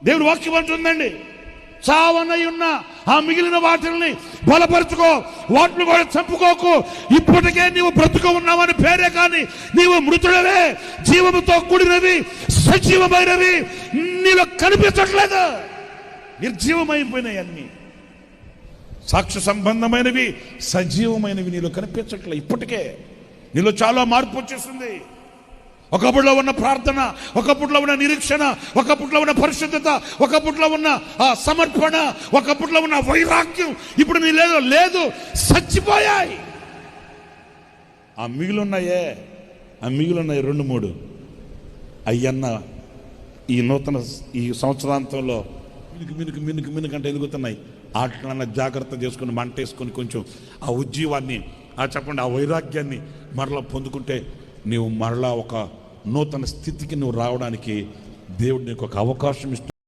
దేవుని వాక్యం అంటుందండి, చావనై ఉన్న ఆ మిగిలిన వాటిని బలపరుచుకో, వాటిని కూడా చంపుకోకు. ఇప్పటికే నీవు బ్రతుకు ఉన్నావని పేరే కానీ నీవు మృతుడవే, జీవముతో కూడినవి, సజీవమైనవి నీలో కనిపించట్లేదు. నిర్జీవమైపోయినాయి అన్ని. సాక్ష్య సంబంధమైనవి, సజీవమైనవి నీలో కనిపించట్లేదు. ఇప్పటికే నీలో చాలా మార్పు వచ్చేస్తుంది. ఒకప్పుడులో ఉన్న ప్రార్థన, ఒకప్పుడులో ఉన్న నిరీక్షణ, ఒకప్పుడులో ఉన్న పరిశుద్ధత, ఒకప్పుడులో ఉన్న సమర్పణ, ఒకప్పుడులో ఉన్న వైరాగ్యం ఇప్పుడు నీ లేదు, చచ్చిపోయాయి. ఆ మిగిలిన్నాయే, ఆ మిగిలిన్నాయి 2-3 అయ్యన్న ఈ నూతన ఈ సంవత్సరాంతంలో మినుకు అంటే ఎదుగుతున్నాయి. వాటినన్నా జాగ్రత్త చేసుకుని మంటేసుకొని కొంచెం ఆ ఉజ్జీవాన్ని, చెప్పండి, ఆ వైరాగ్యాన్ని మరలా పొందుకుంటే నీవు మరలా ఒక నూతన స్థితికి నువ్వు రావడానికి దేవుడు నీకు ఒక అవకాశం ఇస్తున్నాడు.